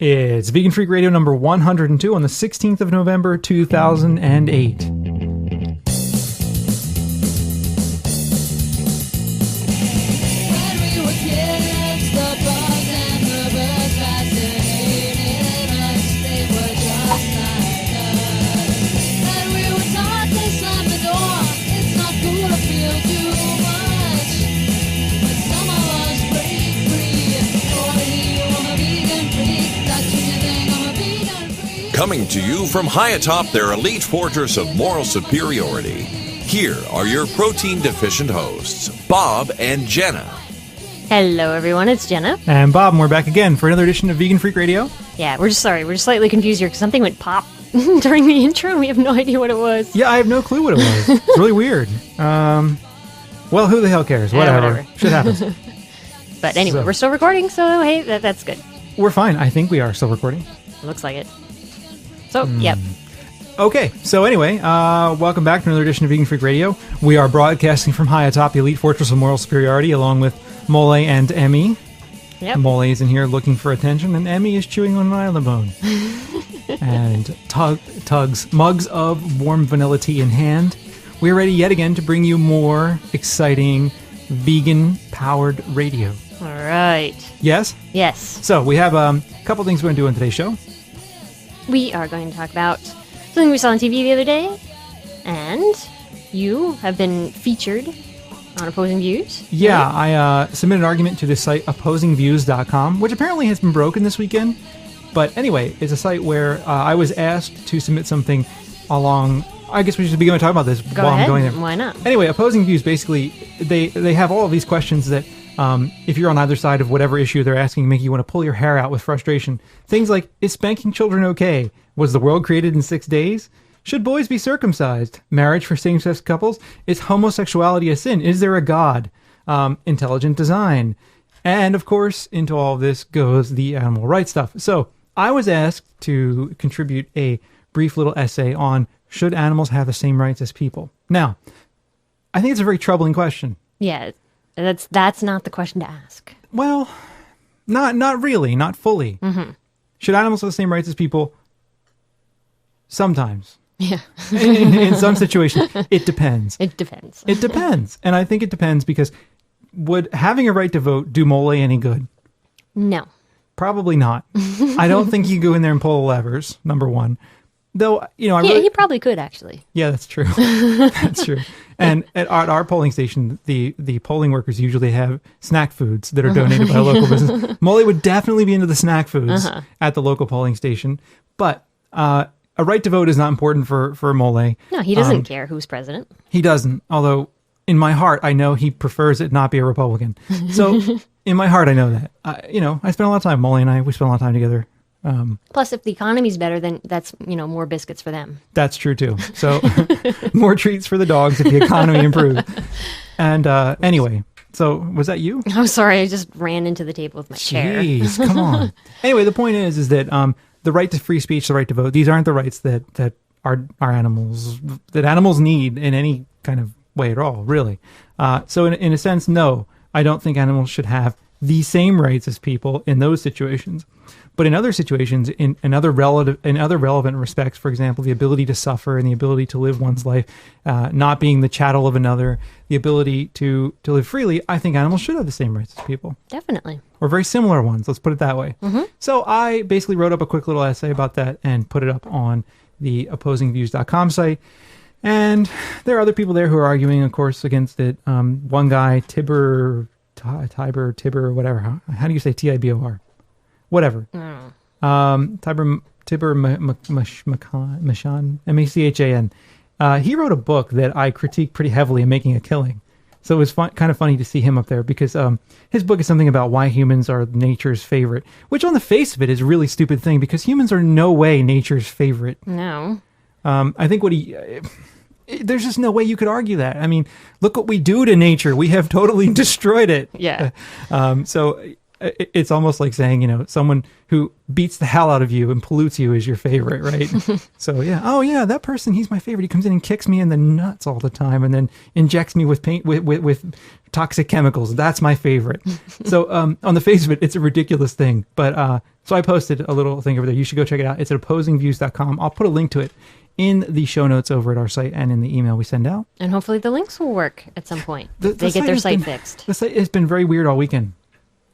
It's Vegan Freak Radio number 102 on the 16th of November, 2008. Coming to you from high atop their elite fortress of moral superiority, here are your protein-deficient hosts, Bob and Jenna. Hello, everyone. It's Jenna. And Bob, and we're back again for another edition of Vegan Freak Radio. Yeah, we're just sorry. We're just slightly confused here because something went pop during the intro, and we have no idea what it was. Yeah, I have no clue what it was. It's really weird. Well, who the hell cares? Whatever. Shit happens. But anyway, we're still recording, so hey, that's good. We're fine. I think we are still recording. Looks like it. So, yep. Okay, so anyway, welcome back to another edition of Vegan Freak Radio. We are broadcasting from high atop the elite fortress of moral superiority, along with Mole and Emmy. Yep. Mole is in here looking for attention, and Emmy is chewing on an island bone. And tugs mugs of warm vanilla tea in hand. We're ready yet again to bring you more exciting vegan-powered radio. All right. Yes? Yes. So we have a couple things we're going to do on today's show. We are going to talk about something we saw on TV the other day, and you have been featured on Opposing Views. Yeah, right? I submitted an argument to the site opposingviews.com, which apparently has been broken this weekend. But anyway, it's a site where I was asked to submit something along... I guess we should begin to talk about this Go while ahead. I'm going there. Why not? Anyway, Opposing Views, basically, they have all of these questions that... if you're on either side of whatever issue they're asking, make you want to pull your hair out with frustration. Things like, is spanking children okay? Was the world created in 6 days? Should boys be circumcised? Marriage for same-sex couples? Is homosexuality a sin? Is there a God? Intelligent design? And, of course, into all of this goes the animal rights stuff. So, I was asked to contribute a brief little essay on should animals have the same rights as people? Now, I think it's a very troubling question. Yeah, that's not the question to ask. Well, not really, not fully. Mm-hmm. Should animals have the same rights as people? Sometimes. Yeah. in some situations, it depends. It depends. It depends. And I think it depends because would having a right to vote do Mole any good? No. Probably not. I don't think you go in there and pull the levers, number one. Though, He probably could, actually. Yeah, that's true. That's true. And at our polling station, the polling workers usually have snack foods that are donated by a local business. Mole would definitely be into the snack foods at the local polling station. But a right to vote is not important for Mole. No, he doesn't care who's president. He doesn't. Although, in my heart, I know he prefers it not be a Republican. So, in my heart, I know that. I spent a lot of time, Mole and I, we spent a lot of time together. Plus, if the economy's better, then that's, more biscuits for them. That's true, too. So, more treats for the dogs if the economy improves. And anyway, so was that you? I'm sorry, I just ran into the table with my chair. Jeez, come on. Anyway, the point is that the right to free speech, the right to vote, these aren't the rights that our animals, that animals need in any kind of way at all, really. So in a sense, no, I don't think animals should have the same rights as people in those situations. But in other situations, in other relevant respects, for example, the ability to suffer and the ability to live one's life, not being the chattel of another, the ability to live freely, I think animals should have the same rights as people. Definitely. Or very similar ones, let's put it that way. Mm-hmm. So I basically wrote up a quick little essay about that and put it up on the opposingviews.com site. And there are other people there who are arguing, of course, against it. One guy, Tibor, whatever. How do you say Tibor? Whatever. Tibor Machan, Machan. He wrote a book that I critiqued pretty heavily in Making a Killing. So it was kind of funny to see him up there because his book is something about why humans are nature's favorite, which on the face of it is a really stupid thing because humans are in no way nature's favorite. No. I think there's just no way you could argue that. I mean, look what we do to nature. We have totally destroyed it. Yeah. So it's almost like saying, someone who beats the hell out of you and pollutes you is your favorite, right? So yeah, oh yeah, that person, he's my favorite. He comes in and kicks me in the nuts all the time, and then injects me with paint with toxic chemicals. That's my favorite. So on the face of it, it's a ridiculous thing. But so I posted a little thing over there. You should go check it out. It's at opposingviews.com. I'll put a link to it in the show notes over at our site and in the email we send out. And hopefully the links will work at some point. They get their site fixed. The site has been very weird all weekend.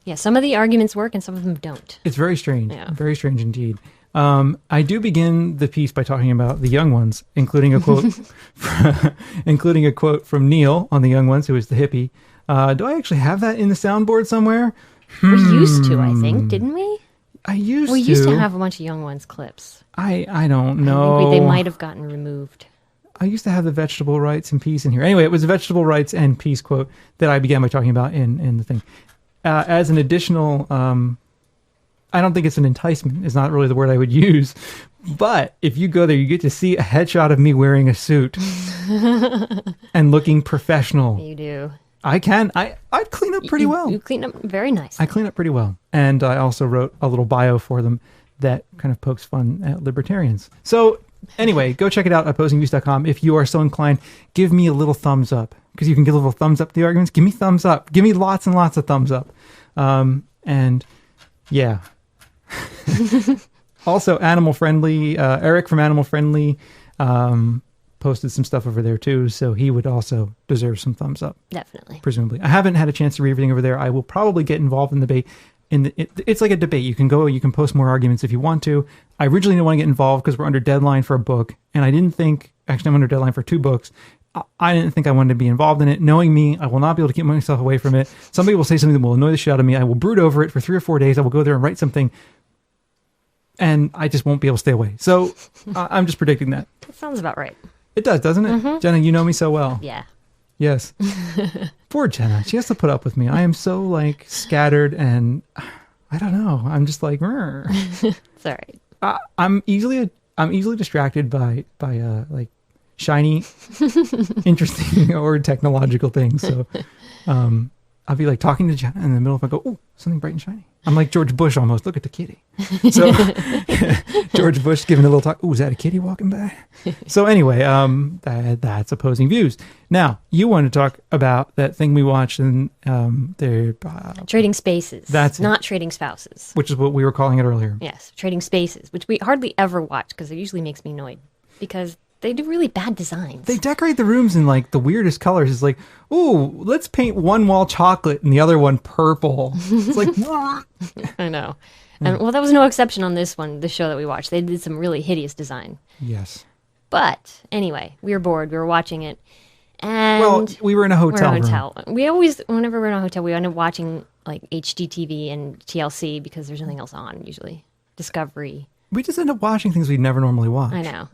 Yeah, some of the arguments work and some of them don't. It's very strange. Yeah. Very strange indeed. I do begin the piece by talking about the young ones, including a quote from Neil on the young ones, who is the hippie. Do I actually have that in the soundboard somewhere? We used to, I think, didn't we? We used to have a bunch of young ones clips. I don't know. I think they might have gotten removed. I used to have the vegetable rights and peace in here. Anyway, it was a vegetable rights and peace quote that I began by talking about in the thing. As an additional, I don't think it's an enticement. It's not really the word I would use. But if you go there, you get to see a headshot of me wearing a suit and looking professional. You do. I clean up pretty well. You clean up very nice. I clean up pretty well. And I also wrote a little bio for them that kind of pokes fun at libertarians. So anyway, go check it out at opposingviews.com. If you are so inclined, give me a little thumbs up, because you can give a little thumbs up to the arguments. Give me thumbs up. Give me lots and lots of thumbs up. And yeah. Also, Animal Friendly, Eric from Animal Friendly posted some stuff over there too, so he would also deserve some thumbs up. Definitely. Presumably. I haven't had a chance to read everything over there. I will probably get involved in the debate. It's like a debate. You can post more arguments if you want to. I originally didn't want to get involved because we're under deadline for a book, and I didn't think, actually I'm under deadline for 2 books. I didn't think I wanted to be involved in it. Knowing me, I will not be able to keep myself away from it. Somebody will say something that will annoy the shit out of me. I will brood over it for 3 or 4 days. I will go there and write something, and I just won't be able to stay away. So I'm just predicting that. That sounds about right. It does, doesn't it? Mm-hmm. Jenna, you know me so well. Yeah. Yes. Poor Jenna. She has to put up with me. I am so scattered, and I don't know. I'm just like, it's all right. I'm easily distracted by shiny, interesting or technological things. So I'll be talking to Jenna in the middle of it, I go, oh, something bright and shiny. I'm like George Bush almost. Look at the kitty. So George Bush giving a little talk. Oh, is that a kitty walking by? So anyway, that's Opposing Views. Now, you want to talk about that thing we watched in Trading Spaces. That's not Trading Spouses. Which is what we were calling it earlier. Yes, Trading Spaces, which we hardly ever watch because it usually makes me annoyed because they do really bad designs. They decorate the rooms in the weirdest colors. It's like, ooh, let's paint one wall chocolate and the other one purple. It's like, I know. And well, that was no exception on this show that we watched. They did some really hideous design. Yes. But anyway, we were bored. We were watching it. And we were in a hotel room. We always, whenever we're in a hotel, we end up watching HGTV and TLC because there's nothing else on usually. Discovery. We just end up watching things we'd never normally watch. I know.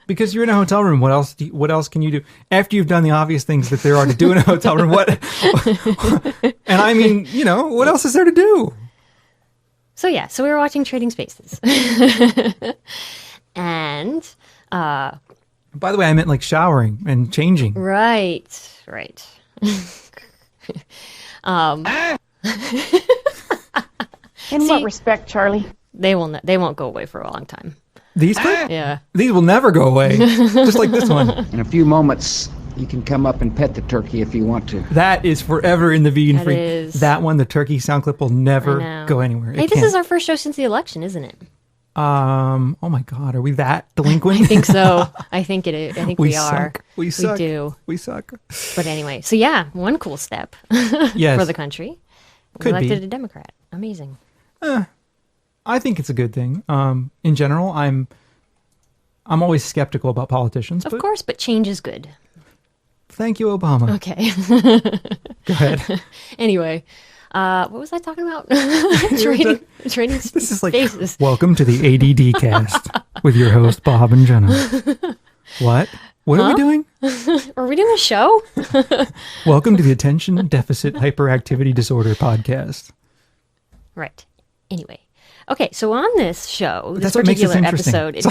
Because you're in a hotel room. What else can you do? After you've done the obvious things that there are to do in a hotel room, what? And I mean, what else is there to do? So we were watching Trading Spaces. And by the way, I meant showering and changing. Right. In what respect, Charlie? They won't go away for a long time. These clips? Yeah. These will never go away. Just like this one. In a few moments, you can come up and pet the turkey if you want to. That is forever in the vegan free. Is. That one, the turkey sound clip, will never go anywhere. Hey, this is our first show since the election, isn't it? Oh my God, are we that delinquent? I think so. I think it is. I think we are. We suck. We do. We suck. But anyway, so yeah, one cool step yes. for the country. We Could elected be. a Democrat. Amazing. I think it's a good thing. In general, I'm always skeptical about politicians. Of course, but change is good. Thank you, Obama. Okay. Go ahead. Anyway, what was I talking about? Trading This is Spaces. Welcome to the ADD cast with your host, Bob and Jenna. What? What are we doing? Are we doing a show? Welcome to the Attention Deficit Hyperactivity Disorder podcast. Right. Anyway. Okay, so on this show, this That's what makes this particular interesting. episode, it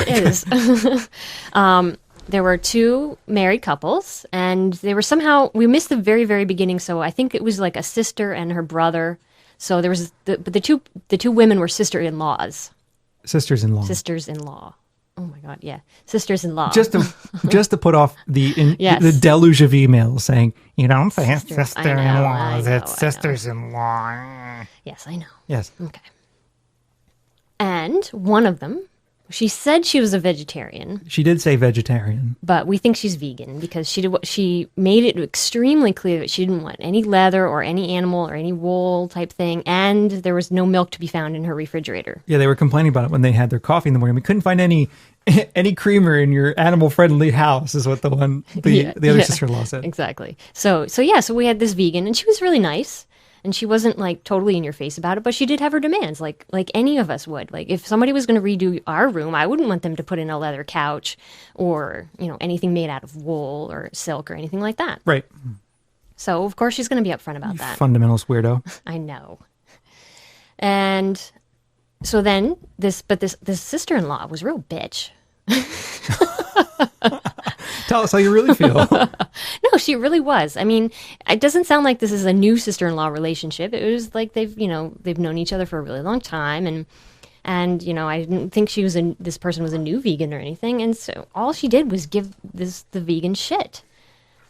is. There were 2 married couples, and they were we missed the very, very beginning, so I think it was a sister and her brother So there was the two women were sister-in-laws. Sisters-in-law. Sisters-in-law. Oh my God, yeah, sisters-in-law. Just to put off Yes. the deluge of emails saying, you don't say it's I know, sister-in-laws, I it's know. sisters-in-law. Yes, I know. Yes. Okay. And one of them, she said she was a vegetarian, She did say vegetarian. but we think she's vegan because she made it extremely clear that she didn't want any leather or any animal or any wool type thing, and there was no milk to be found in her refrigerator. Yeah, they were complaining about it when they had their coffee in the morning. We couldn't find any creamer in your animal-friendly house, is what the other sister-in-law said. Exactly. So we had this vegan, and she was really nice. And she wasn't like totally in your face about it, but she did have her demands, like any of us would. Like if somebody was going to redo our room, I wouldn't want them to put in a leather couch or anything made out of wool or silk or anything like that. Right. So of course she's going to be upfront about that. Fundamentalist weirdo. I know. And so then this sister-in-law was a real bitch. Tell us how you really feel. No, she really was. I mean, it doesn't sound like this is a new sister-in-law relationship. It was like they've known each other for a really long time, and I didn't think this person was a new vegan or anything. And so all she did was give the vegan shit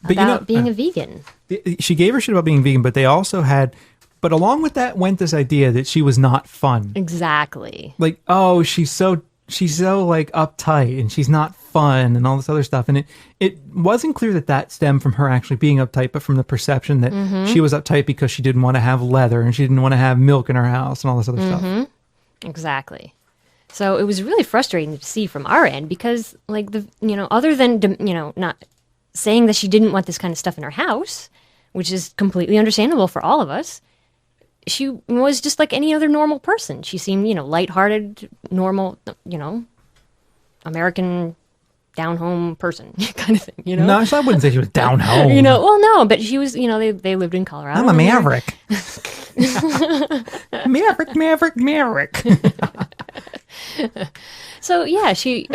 about being a vegan. She gave her shit about being vegan, but they also had, but along with that went this idea that she was not fun. Exactly. Like, oh, she's so like uptight and she's not fun and all this other stuff. And it wasn't clear that stemmed from her actually being uptight, but from the perception that she was uptight because she didn't want to have leather and she didn't want to have milk in her house and all this other stuff. Exactly. So it was really frustrating to see from our end because like other than, not saying that she didn't want this kind of stuff in her house, which is completely understandable for all of us, she was just like any other normal person. She seemed, lighthearted, normal, American down-home person kind of thing, No, I wouldn't say she was down home. Well, no, but she was, they lived in Colorado. I'm a maverick. Maverick. So, yeah, she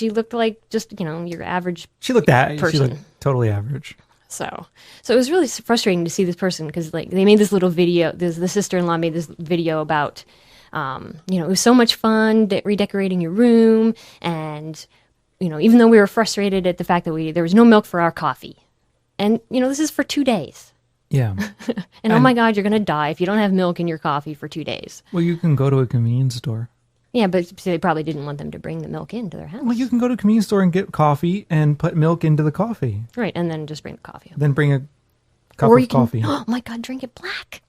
looked like just, your average She looked person. Totally average. So it was really frustrating to see this person because like they made this little video. The sister-in-law made this video about, it was so much fun redecorating your room, and even though we were frustrated at the fact that there was no milk for our coffee, and this is for 2 days. Yeah. and oh my God, you're gonna die if you don't have milk in your coffee for 2 days. Well, you can go to a convenience store. Yeah, but they probably didn't want them to bring the milk into their house. Well, you can go to a convenience store and get coffee and put milk into the coffee. Right, and then just bring the coffee. Then bring a cup of coffee. Oh my God, drink it black.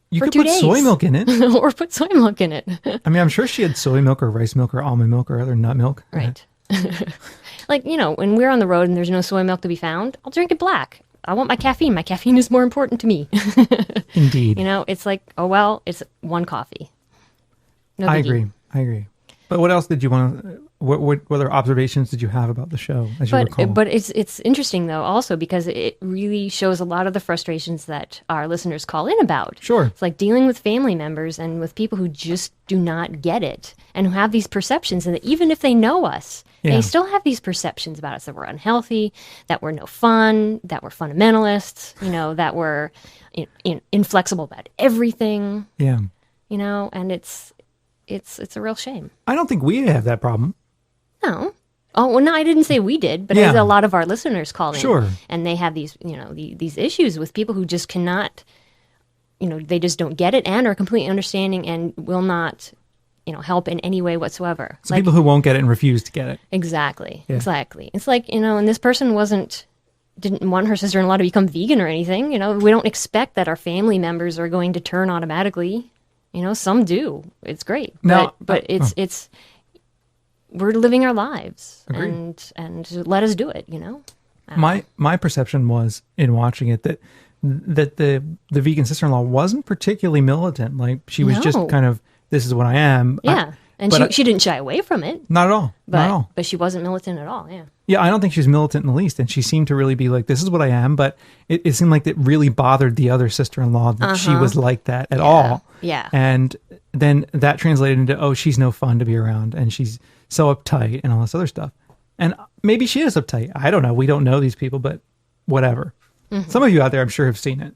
You for could 2 put days. soy milk in it. Or put soy milk in it. I mean, I'm sure she had soy milk or rice milk or almond milk or other nut milk. Right. Like, when we're on the road and there's no soy milk to be found, I'll drink it black. I want my caffeine. My caffeine is more important to me. Indeed. It's like, oh, well, it's one coffee. No I biggie. agree. But what else did you want to, what other observations did you have about the show, as you recall? But it's interesting, though, also, because it really shows a lot of the frustrations that our listeners call in about. Sure. It's like dealing with family members and with people who just do not get it and who have these perceptions, and that even if they know us, they still have these perceptions about us that we're unhealthy, that we're no fun, that we're fundamentalists, that we're inflexible about everything. Yeah. And it's a real shame. I don't think we have that problem. No. Oh, well, no, I didn't say we did, but Yeah. a lot of our listeners call in. Sure. And they have these, these issues with people who just cannot, they just don't get it and are completely understanding and will not, help in any way whatsoever. So people who won't get it and refuse to get it. Exactly. Yeah. Exactly. It's like, and this person didn't want her sister-in-law to become vegan or anything. We don't expect that our family members are going to turn automatically. Some do. It's great. Now, but it's we're living our lives. Agreed. And let us do it, My perception was in watching it that the vegan sister-in-law wasn't particularly militant. Like she was just kind of, this is what I am. Yeah. She didn't shy away from it. Not at all. Not at all. But she wasn't militant at all, yeah. Yeah, I don't think she's militant in the least. And she seemed to really be like, this is what I am. But it seemed like it really bothered the other sister-in-law that she was like that at all. Yeah. And then that translated into, oh, she's no fun to be around. And she's so uptight and all this other stuff. And maybe she is uptight. I don't know. We don't know these people, but whatever. Mm-hmm. Some of you out there, I'm sure, have seen it.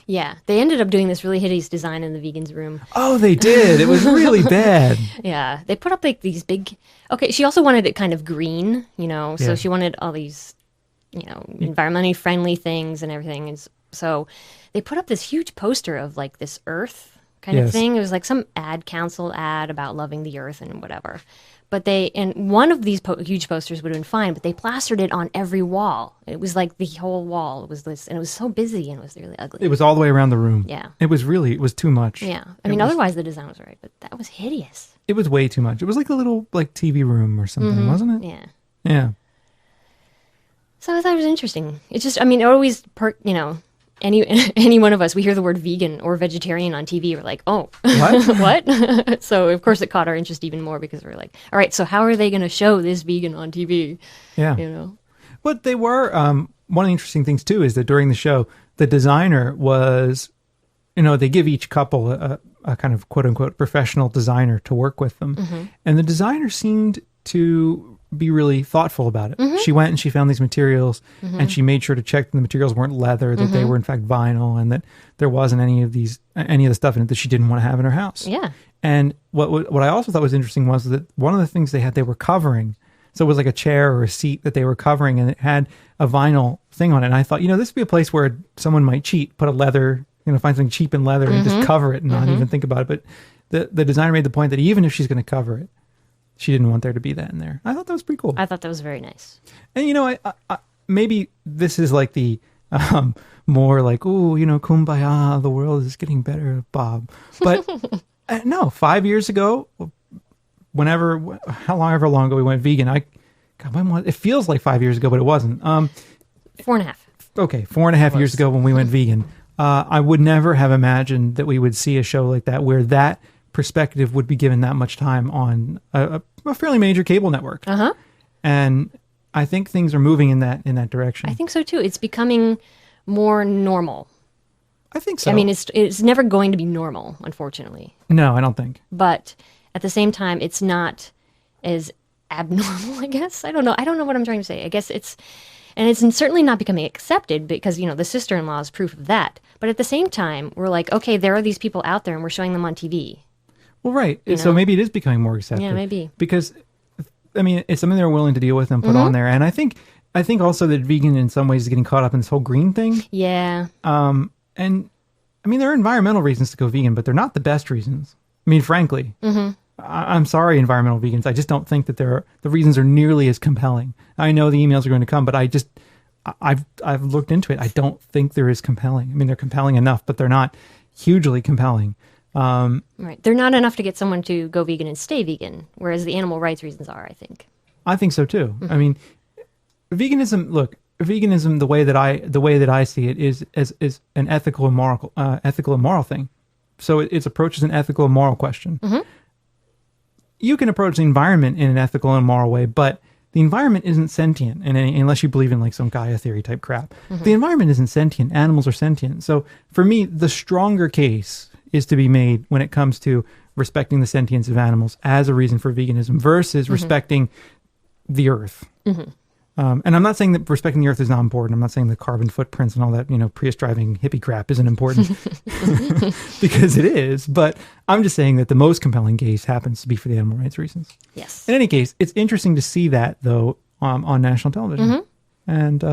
Yeah, they ended up doing this really hideous design in the vegans' room. Oh, they did. It was really bad. Yeah, they put up like these big. Okay, she also wanted it kind of green, so Yeah. she wanted all these, environmentally friendly things and everything. And so they put up this huge poster of like this Earth kind of Yes. thing. It was like some ad council ad about loving the Earth and whatever. But and one of these huge posters would have been fine, but they plastered it on every wall. It was like the whole wall was this, and it was so busy and it was really ugly. It was all the way around the room. Yeah. It was too much. Yeah, I mean, otherwise the design was right, but that was hideous. It was way too much. It was like a little like TV room or something, wasn't it? Yeah. Yeah. So I thought it was interesting. It's just, I mean, it always any one of us, we hear the word vegan or vegetarian on TV, we're like, oh, What? what? So of course it caught our interest even more because we're like, all right, so how are they going to show this vegan on TV? Yeah. But they were, one of the interesting things too is that during the show, the designer was, they give each couple a kind of quote unquote professional designer to work with them. And the designer seemed to be really thoughtful about it. She went and she found these materials and she made sure to check that the materials weren't leather, that they were in fact vinyl, and that there wasn't any of the stuff in it that she didn't want to have in her house. Yeah. And what I also thought was interesting was that one of the things they were covering. So it was like a chair or a seat that they were covering, and it had a vinyl thing on it. And I thought, this would be a place where someone might cheat, put a leather, find something cheap in leather and just cover it and not even think about it. But the designer made the point that even if she's going to cover it, she didn't want there to be that in there. I thought that was pretty cool. I thought that was very nice. And I maybe this is like the more like, kumbaya, the world is getting better, Bob. But no, 5 years ago, however long ago we went vegan, it feels like 5 years ago, but it wasn't. 4.5. Okay, 4.5 years ago when we went vegan, I would never have imagined that we would see a show like that where that perspective would be given that much time on a fairly major cable network. And I think things are moving in that direction. I think so too. It's becoming more normal. I think so. I mean, it's never going to be normal, unfortunately. No, I don't think. But at the same time, it's not as abnormal, I guess. I don't know what I'm trying to say. I guess it's certainly not becoming accepted because, the sister-in-law is proof of that. But at the same time, we're like, okay, there are these people out there and we're showing them on TV. Well, right. So maybe it is becoming more accepted. Yeah, maybe. Because, I mean, it's something they're willing to deal with and put on there. And I think also that vegan in some ways is getting caught up in this whole green thing. Yeah. And, I mean, there are environmental reasons to go vegan, but they're not the best reasons. I mean, frankly. I'm sorry, environmental vegans. I just don't think that the reasons are nearly as compelling. I know the emails are going to come, but I've looked into it. I don't think they're as compelling. I mean, they're compelling enough, but they're not hugely compelling. Right. They're not enough to get someone to go vegan and stay vegan, whereas the animal rights reasons are, I think. I think so too. I mean, veganism, the way that I see it is an ethical and moral thing. So its approach is an ethical and moral question. You can approach the environment in an ethical and moral way, but the environment isn't sentient unless you believe in like some Gaia theory type crap. The environment isn't sentient. Animals are sentient. So for me, the stronger case is to be made when it comes to respecting the sentience of animals as a reason for veganism versus respecting the earth. And I'm not saying that respecting the earth is not important. I'm not saying the carbon footprints and all that, Prius driving hippie crap isn't important because it is. But I'm just saying that the most compelling case happens to be for the animal rights reasons. Yes. In any case, it's interesting to see that though on national television. And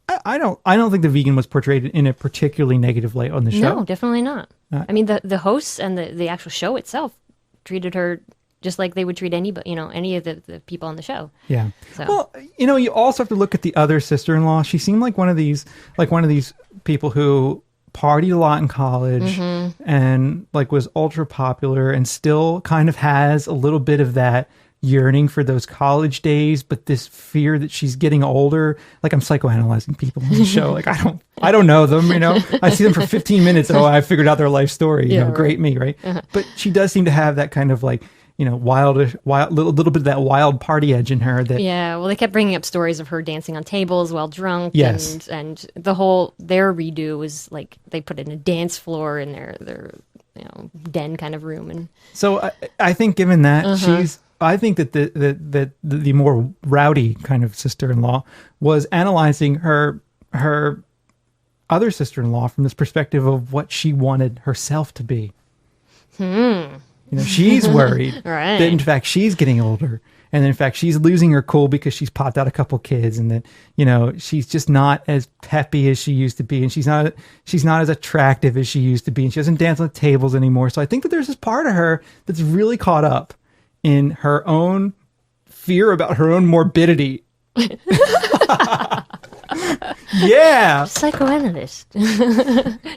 I don't think the vegan was portrayed in a particularly negative light on the show. No, definitely not. I mean, the hosts and the actual show itself treated her just like they would treat anybody, any of the people on the show. Yeah. So. Well, you also have to look at the other sister-in-law. She seemed like one of these people who partied a lot in college and like was ultra popular and still kind of has a little bit of that yearning for those college days, but this fear that she's getting older. Like I'm psychoanalyzing people on the show. Like I don't know them, I see them for 15 minutes. Oh, I figured out their life story. Right. Great me, right? But she does seem to have that kind of like, wild, little bit of that wild party edge in her. That yeah, well, they kept bringing up stories of her dancing on tables while drunk. Yes. And their redo was like they put in a dance floor in their den kind of room. And so I think given that I think that the more rowdy kind of sister-in-law was analyzing her other sister-in-law from this perspective of what she wanted herself to be. You know, she's worried Right. that in fact she's getting older, and then in fact she's losing her cool because she's popped out a couple kids, and that, you know, she's just not as peppy as she used to be, and she's not as attractive as she used to be, and she doesn't dance on the tables anymore. So I think that there's this part of her that's really caught up in her own fear about her own morbidity. Yeah. Psychoanalyst,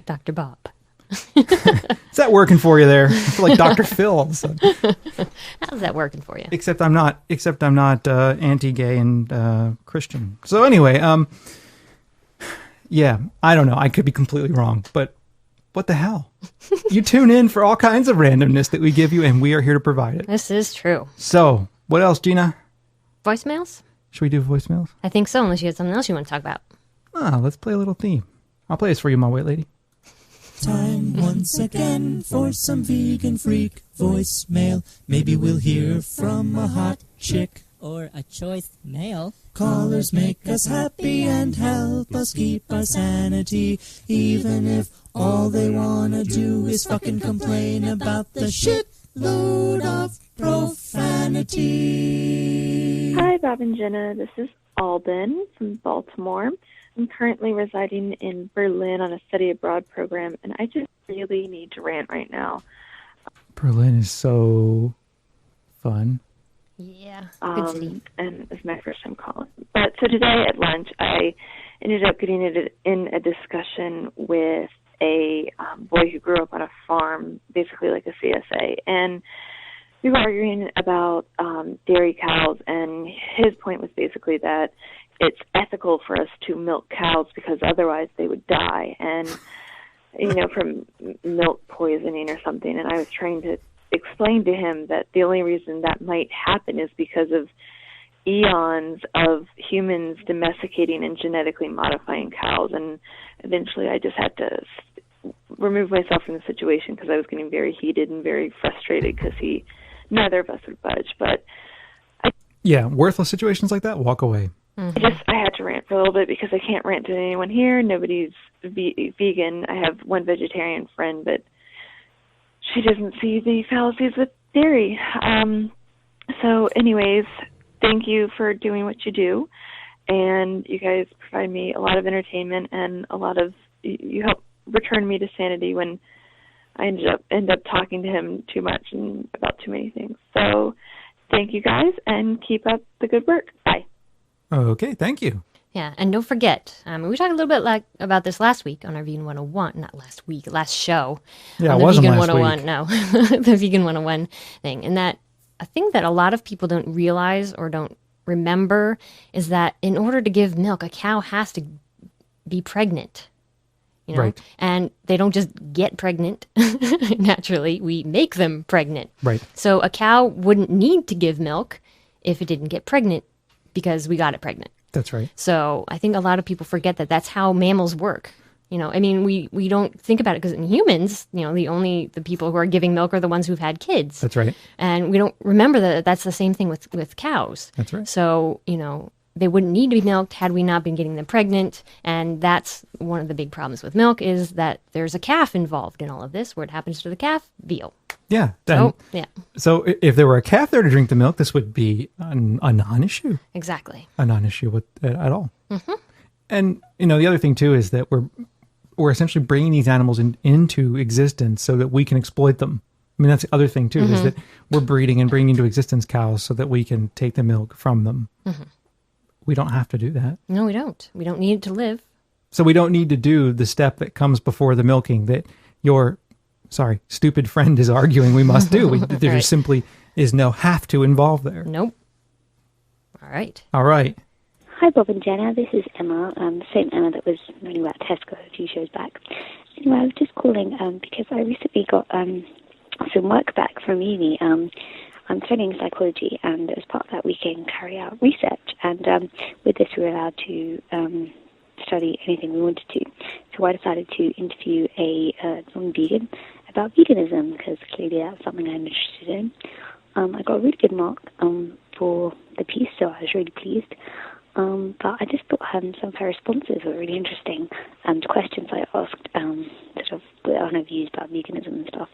Dr. Bob. Is that working for you there? I feel like Dr. Phil all of a sudden. How's that working for you? Except I'm not anti-gay and Christian. So anyway, yeah, I don't know. I could be completely wrong, but what the hell? You tune in for all kinds of randomness that we give you, and we are here to provide it. This is true. So, what else, Gina? Voicemails? Should we do voicemails? I think so, unless you have something else you want to talk about. Let's play a little theme. I'll play this for you, my white lady. Time once again for some vegan freak voicemail. Maybe we'll hear from a hot chick or a choice male. Callers make us happy and help us keep our sanity, even if all they wanna do is fucking complain about the shitload of profanity. Hi, Bob and Jenna. This is Alden from Baltimore. I'm currently residing in Berlin on a study abroad program, and I just really need to rant right now. Berlin is so fun. Yeah, good city. And it's my first time calling. But so today at lunch, I ended up getting in a discussion with a boy who grew up on a farm, basically like a CSA, and we were arguing about dairy cows, and his point was basically that it's ethical for us to milk cows because otherwise they would die, and, you know, from milk poisoning or something. And I was trying to explain to him that the only reason that might happen is because of eons of humans domesticating and genetically modifying cows. And eventually I just had to remove myself from the situation because I was getting very heated and very frustrated because neither of us would budge. But yeah, worthless situations like that, walk away. I had to rant for a little bit because I can't rant to anyone here. Nobody's vegan. I have one vegetarian friend, but she doesn't see the fallacies with dairy. So anyways, thank you for doing what you do. And you guys provide me a lot of entertainment and you help return me to sanity when I end up talking to him too much and about too many things. So thank you guys and keep up the good work. Bye. Okay, thank you. Yeah, and don't forget, we talked a little bit about this last week on our Vegan 101, not last week, last show. Yeah, on it the wasn't Vegan last 101, week. no, the Vegan 101 thing. And that a thing that a lot of people don't realize or don't remember is that in order to give milk, a cow has to be pregnant. You know? Right. And they don't just get pregnant naturally. We make them pregnant. Right. So a cow wouldn't need to give milk if it didn't get pregnant because we got it pregnant. That's right. So I think a lot of people forget that that's how mammals work. You know, I mean, we don't think about it because in humans, you know, the people who are giving milk are the ones who've had kids. That's right. And we don't remember that that's the same thing with cows. That's right. So, you know, they wouldn't need to be milked had we not been getting them pregnant. And that's one of the big problems with milk is that there's a calf involved in all of this. Where it happens to the calf, veal. Yeah. Yeah. So if there were a calf there to drink the milk, this would be a non-issue. Exactly. A non-issue at all. Mm-hmm. And, you know, the other thing, too, is that we're essentially bringing these animals into existence so that we can exploit them. I mean, that's the other thing, too, is that we're breeding and bringing into existence cows so that we can take the milk from them. Mm-hmm. We don't have to do that. No, we don't. We don't need it to live. So we don't need to do the step that comes before the milking that your, stupid friend is arguing we must do. There Right. just simply is no have to involved there. Nope. All right. All right. Hi, Bob and Jenna. This is Emma, the same Emma that was running about Tesco a few shows back. Anyway, I was just calling because I recently got some work back from uni. I'm studying psychology, and as part of that, we can carry out research. And with this, we were allowed to study anything we wanted to. So I decided to interview a non-vegan about veganism, because clearly that's something I'm interested in. I got a really good mark for the piece, so I was really pleased. But I just thought some of her responses were really interesting, and questions I asked, sort of on her views about veganism and stuff.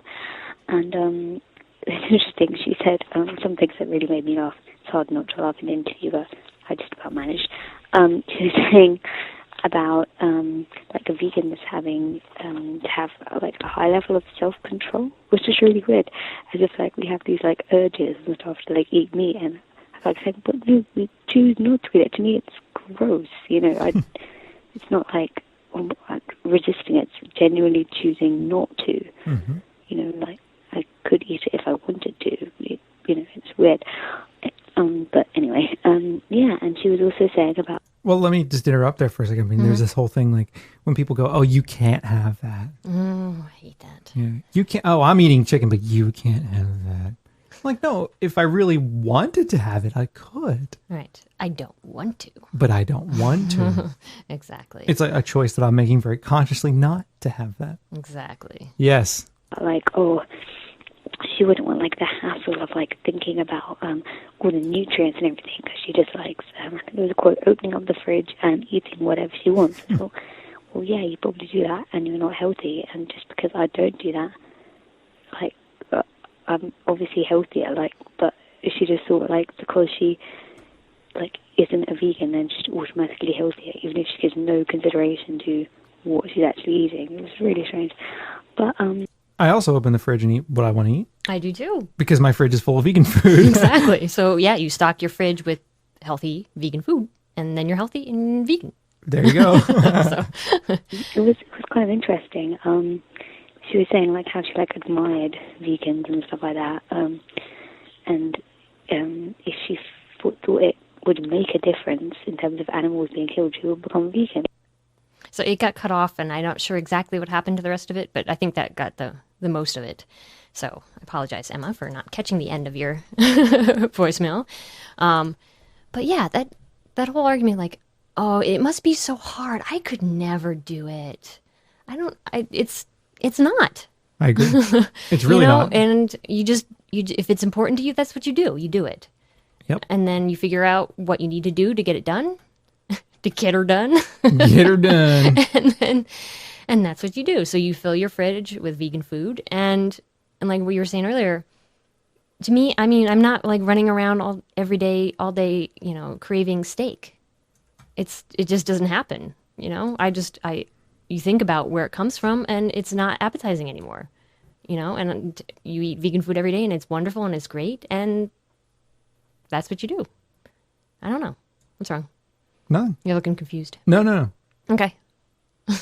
And it's interesting. She said some things that really made me laugh. It's hard not to laugh in an interview, but I just about managed. She was saying about like a vegan is having to have like a high level of self-control, which is really weird. As if like we have these like urges and stuff to like eat meat, and I like saying, but no, we choose not to eat it. To me, it's gross. You know, it's not like resisting it. It's genuinely choosing not to. Mm-hmm. You know, like I could eat it if I wanted to. You know, it's weird. But anyway, yeah. And she was also saying about. Well, let me just interrupt there for a second. I mean, there's this whole thing like when people go, "Oh, you can't have that." I hate that. Yeah, you can't. Oh, I'm eating chicken, but you can't have that. Like, no, if I really wanted to have it, I could. Right. I don't want to. But I don't want to. Exactly. It's like a choice that I'm making very consciously not to have that. Exactly. Yes. Like, oh, she wouldn't want like the hassle of like thinking about all the nutrients and everything, because she just likes, I think there was a quote, opening up the fridge and eating whatever she wants. So, well, yeah, you probably do that and you're not healthy. And just because I don't do that, like, I'm obviously healthier, like, but she just thought like because she like isn't a vegan, then she's automatically healthier, even if she gives no consideration to what she's actually eating. It was really strange. But I also open the fridge and eat what I want to eat. I do too. Because my fridge is full of vegan food. Exactly. So yeah, you stock your fridge with healthy vegan food, and then you're healthy and vegan. There you go. So. It was kind of interesting. She was saying like how she like admired vegans and stuff like that, and if she thought it would make a difference in terms of animals being killed, she would become vegan. So it got cut off, and I'm not sure exactly what happened to the rest of it, but I think that got the most of it. So I apologize, Emma, for not catching the end of your voicemail. But yeah, that whole argument, like, oh, it must be so hard. I could never do it. It's not. I agree. It's really not. And you if it's important to you, that's what you do. You do it. Yep. And then you figure out what you need to do to get it done. To get her done. Get her done. and that's what you do. So you fill your fridge with vegan food, and like what you were saying earlier, to me, I mean, I'm not like running around all day, craving steak. It just doesn't happen, you think about where it comes from, and it's not appetizing anymore, and you eat vegan food every day, and it's wonderful and it's great, and that's what you do. I don't know. What's wrong? None. You're looking confused. No. Okay.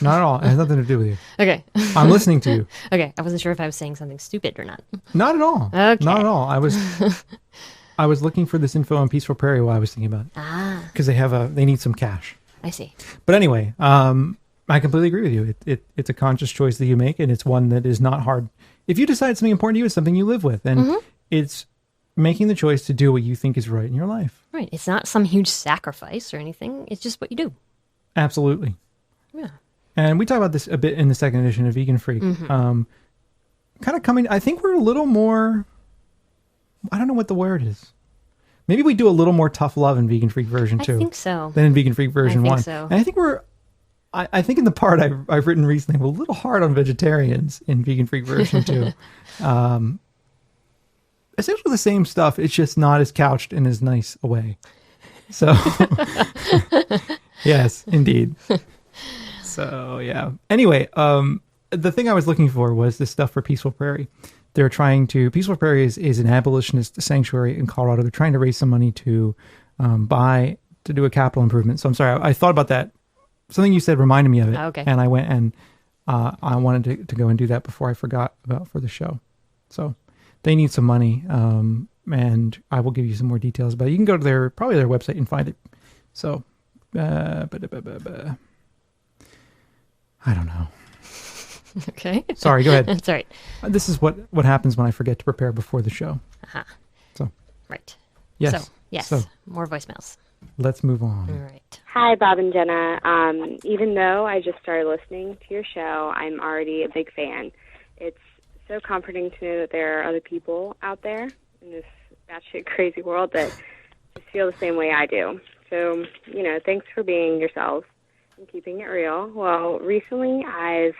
Not at all. It has nothing to do with you. Okay. I'm listening to you. Okay. I wasn't sure if I was saying something stupid or not. Not at all. Okay. Not at all. I was looking for this info on Peaceful Prairie while I was thinking about it. Ah. Because they need some cash. I see. But anyway, I completely agree with you. It's a conscious choice that you make, and it's one that is not hard. If you decide something important to you, it's something you live with, and it's making the choice to do what you think is right in your life. Right. It's not some huge sacrifice or anything. It's just what you do. Absolutely. Yeah. And we talk about this a bit in the second edition of Vegan Freak. Kind of coming, I think we're a little more, I don't know what the word is. Maybe we do a little more tough love in Vegan Freak version 2. I think so. Than in Vegan Freak version 1. So. And I think I think in the part I've written recently, we're a little hard on vegetarians in Vegan Freak version 2. Essentially the same stuff. It's just not as couched in as nice a way. So, yes, indeed. So, yeah. Anyway, the thing I was looking for was this stuff for Peaceful Prairie. They're trying to, Peaceful Prairie is an abolitionist sanctuary in Colorado. They're trying to raise some money to do a capital improvement. So I'm sorry, I thought about that. Something you said reminded me of it. Okay. And I went and I wanted to go and do that before I forgot for the show. So they need some money, and I will give you some more details about it. You can go to their website and find it. So, I don't know. Okay. Sorry, go ahead. That's all right. This is what happens when I forget to prepare before the show. Uh-huh. So. Right. Yes. So, yes. So, more voicemails. let's move on. All right. Hi, Bob and Jenna. Even though I just started listening to your show, I'm already a big fan. It's so comforting to know that there are other people out there in this batshit crazy world that just feel the same way I do. So, thanks for being yourselves and keeping it real. Well, recently I've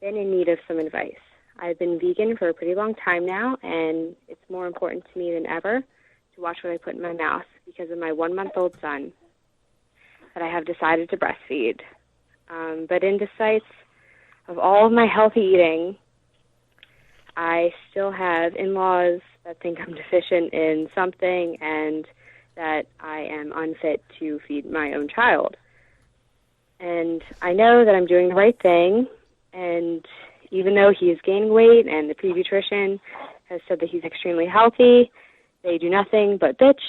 been in need of some advice. I've been vegan for a pretty long time now, and it's more important to me than ever to watch what I put in my mouth because of my 1-month-old son that I have decided to breastfeed. But in despite of all of my healthy eating, I still have in-laws that think I'm deficient in something and that I am unfit to feed my own child. And I know that I'm doing the right thing, and even though he is gaining weight and the pediatrician has said that he's extremely healthy, they do nothing but bitch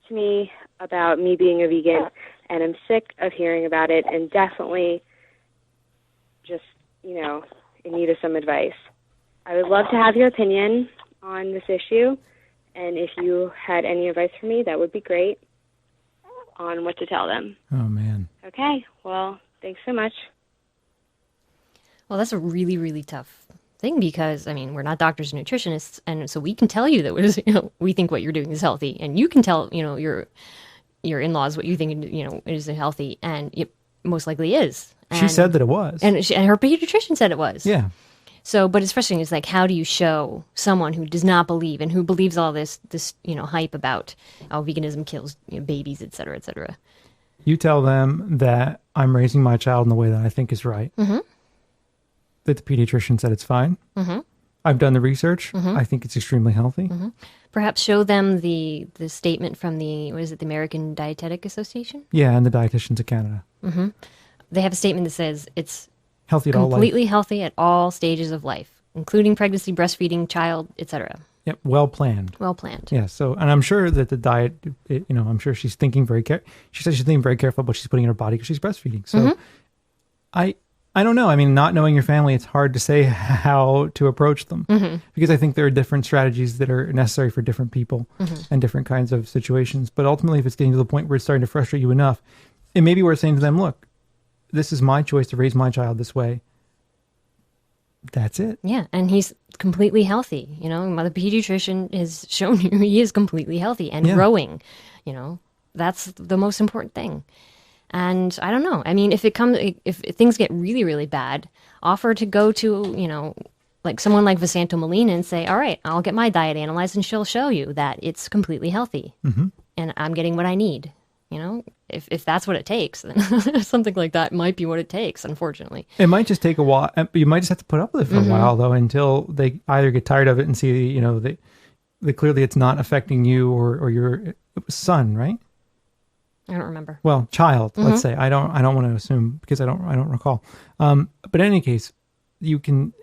to me about me being a vegan, and I'm sick of hearing about it and definitely just, in need of some advice. I would love to have your opinion on this issue, and if you had any advice for me, that would be great on what to tell them. Oh, man. Okay, well, thanks so much. Well, that's a really, really tough thing because, we're not doctors and nutritionists, and so we can tell you that we think what you're doing is healthy, and you can tell, your in-laws what you think, is healthy, and it most likely is. She said that it was. And her pediatrician said it was. Yeah. So, but it's frustrating. It's like, how do you show someone who does not believe and who believes all this hype about veganism kills babies, et cetera, et cetera? You tell them that I'm raising my child in the way that I think is right. Mm-hmm. That the pediatrician said it's fine. Mm-hmm. I've done the research. Mm-hmm. I think it's extremely healthy. Mm-hmm. Perhaps show them the statement from the American Dietetic Association? Yeah, and the dietitians of Canada. Mm-hmm. They have a statement that says it's healthy at all life. Completely healthy at all stages of life, including pregnancy, breastfeeding, child, etc. Yep, well planned. Well planned. Yeah. So, and I'm sure that the diet, I'm sure she's thinking very She says she's thinking very careful about what she's putting in her body because she's breastfeeding. So, mm-hmm. I don't know. Not knowing your family, it's hard to say how to approach them mm-hmm. because I think there are different strategies that are necessary for different people mm-hmm. and different kinds of situations. But ultimately, if it's getting to the point where it's starting to frustrate you enough, it may be worth saying to them, look, this is my choice to raise my child this way. That's it. Yeah, and he's completely healthy. The pediatrician has shown you he is completely healthy and growing. That's the most important thing. And I don't know. If things get really, really bad, offer to go to, like someone like Vasanto Molina and say, all right, I'll get my diet analyzed and she'll show you that it's completely healthy. Mm-hmm. And I'm getting what I need. If that's what it takes, then something like that might be what it takes, unfortunately. It might just take a while. You might just have to put up with it for mm-hmm. a while, though, until they either get tired of it and see, that clearly it's not affecting you or your son, right? I don't remember. Well, child, mm-hmm. let's say. I don't want to assume because I don't recall. But in any case, you can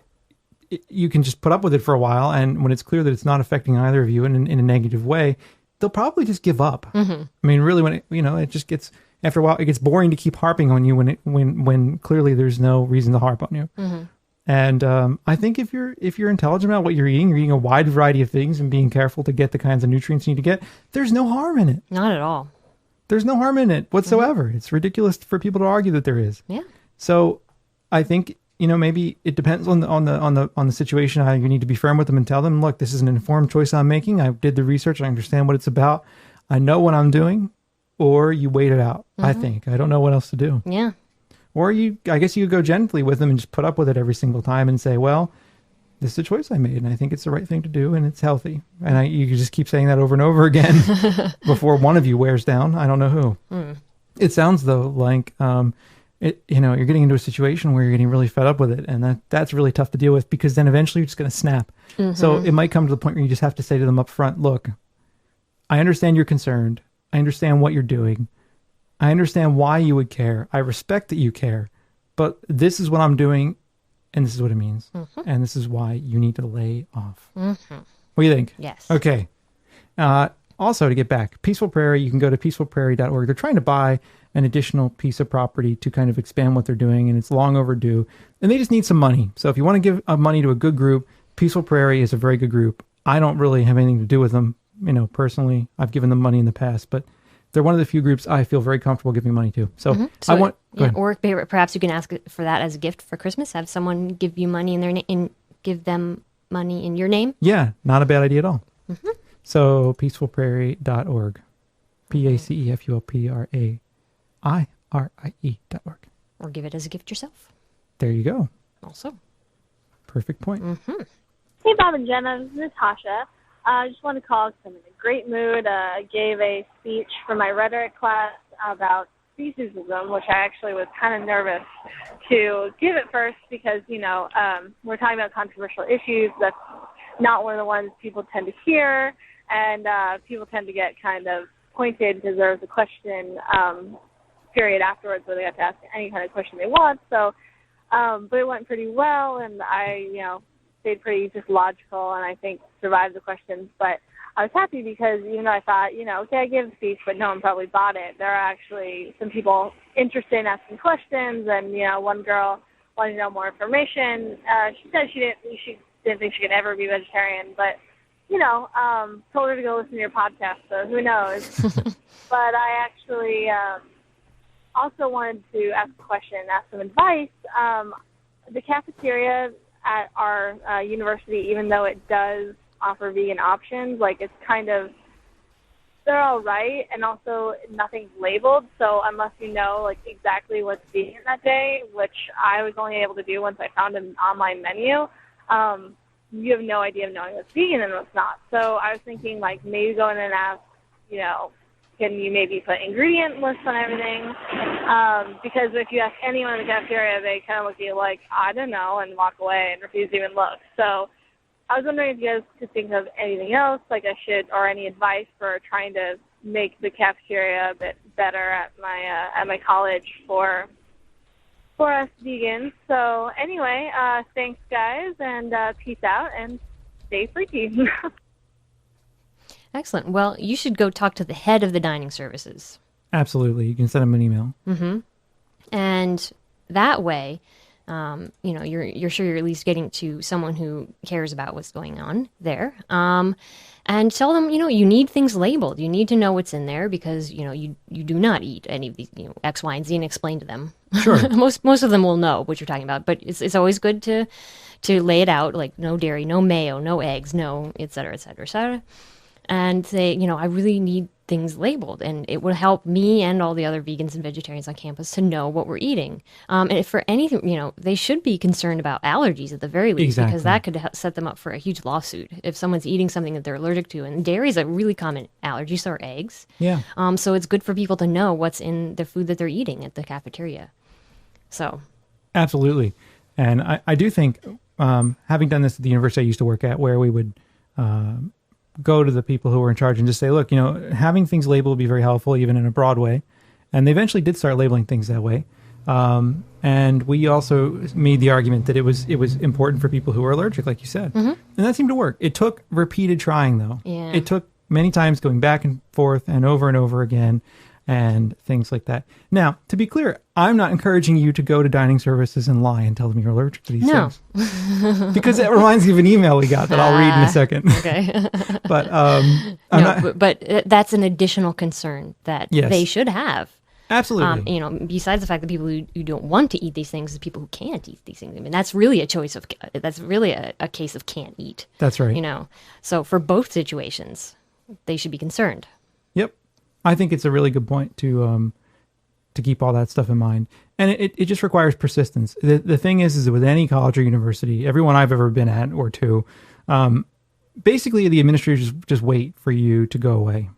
just put up with it for a while, and when it's clear that it's not affecting either of you in a negative way, they'll probably just give up. Mm-hmm. Really, when it just gets, after a while, it gets boring to keep harping on you when clearly there's no reason to harp on you. Mm-hmm. And I think if you're intelligent about what you're eating a wide variety of things and being careful to get the kinds of nutrients you need to get, there's no harm in it. Not at all. There's no harm in it whatsoever. Mm-hmm. It's ridiculous for people to argue that there is. Yeah. So I think, maybe it depends on the situation. How you need to be firm with them and tell them, look, this is an informed choice I'm making. I did the research. I understand what it's about. I know what I'm doing. Or you wait it out. Mm-hmm. I think. I don't know what else to do. Yeah. Or I guess you could go gently with them and just put up with it every single time and say, well, this is a choice I made and I think it's the right thing to do and it's healthy. And you can just keep saying that over and over again before one of you wears down. I don't know who. Mm. It sounds though like, you're getting into a situation where you're getting really fed up with it. And that's really tough to deal with because then eventually you're just going to snap. Mm-hmm. So it might come to the point where you just have to say to them up front, look, I understand you're concerned. I understand what you're doing. I understand why you would care. I respect that you care, but this is what I'm doing, and this is what it means, mm-hmm. and this is why you need to lay off. Mm-hmm. What do you think? Yes. Okay. Also, to get back, Peaceful Prairie, you can go to peacefulprairie.org. They're trying to buy an additional piece of property to kind of expand what they're doing, and it's long overdue, and they just need some money. So if you want to give money to a good group, Peaceful Prairie is a very good group. I don't really have anything to do with them, personally. I've given them money in the past, but they're one of the few groups I feel very comfortable giving money to. So, mm-hmm. Or perhaps you can ask for that as a gift for Christmas. Have someone give you money give them money in your name. Yeah, not a bad idea at all. Mm-hmm. So peacefulprairie.org. PACEFULPRAIRIE.org. Or give it as a gift yourself. There you go. Also. Perfect point. Mm-hmm. Hey, Bob and Jenna. This is Natasha. I just want to call because I'm in a great mood. I gave a speech for my rhetoric class about speciesism, which I actually was kind of nervous to give at first because, we're talking about controversial issues. That's not one of the ones people tend to hear, and people tend to get kind of pointed because there was a question period afterwards where they got to ask any kind of question they want. So, but it went pretty well, and I, stayed pretty just logical, and I think survived the questions. But I was happy because even though I thought, okay, I gave the speech, but no one probably bought it, there are actually some people interested in asking questions, and, one girl wanted to know more information. She said she didn't think she could ever be vegetarian, but, told her to go listen to your podcast, so who knows. But I actually also wanted to ask a question, ask some advice. The cafeteria at our university, even though it does offer vegan options, it's kind of, they're all right, and also nothing's labeled, so unless you know exactly what's vegan that day, which I was only able to do once I found an online menu, you have no idea of knowing what's vegan and what's not. So I was thinking maybe go in and ask, can you maybe put ingredient lists on everything? Because if you ask anyone in the cafeteria, they kind of look at you like, I don't know, and walk away and refuse to even look. So I was wondering if you guys could think of anything else or any advice for trying to make the cafeteria a bit better at my college for us vegans. So anyway, thanks guys, and peace out, and stay freaky. Excellent. Well, you should go talk to the head of the dining services. Absolutely. You can send them an email. Mm-hmm. And that way, you're sure you're at least getting to someone who cares about what's going on there. And tell them, you need things labeled. You need to know what's in there because, you do not eat any of these, X, Y, and Z, and explain to them. Sure. most of them will know what you're talking about, but it's always good to lay it out, no dairy, no mayo, no eggs, no, et cetera, et cetera, et cetera. And say, I really need things labeled, and it would help me and all the other vegans and vegetarians on campus to know what we're eating. And if for anything, they should be concerned about allergies at the very least, because that could set them up for a huge lawsuit if someone's eating something that they're allergic to. And dairy is a really common allergy, so are eggs. Yeah. So it's good for people to know what's in the food that they're eating at the cafeteria. So. Absolutely. And I do think, having done this at the university I used to work at, where we would go to the people who were in charge and just say, look, having things labeled would be very helpful, even in a broad way. And they eventually did start labeling things that way. And we also made the argument that it was important for people who were allergic, like you said. Mm-hmm. And that seemed to work. It took repeated trying, though. Yeah. It took many times going back and forth and over again and things like that. Now, to be clear, I'm not encouraging you to go to dining services and lie and tell them you're allergic to these things. Because that reminds me of an email we got that I'll read in a second. Okay. But but that's an additional concern that they should have. Absolutely. Besides the fact that people who don't want to eat these things is people who can't eat these things. I mean, that's really a choice of, that's really a case of can't eat. That's right. So for both situations, they should be concerned. Yep. I think it's a really good point to keep all that stuff in mind. And it just requires persistence. The thing is that with any college or university, everyone I've ever been at or to, basically the administrators just wait for you to go away.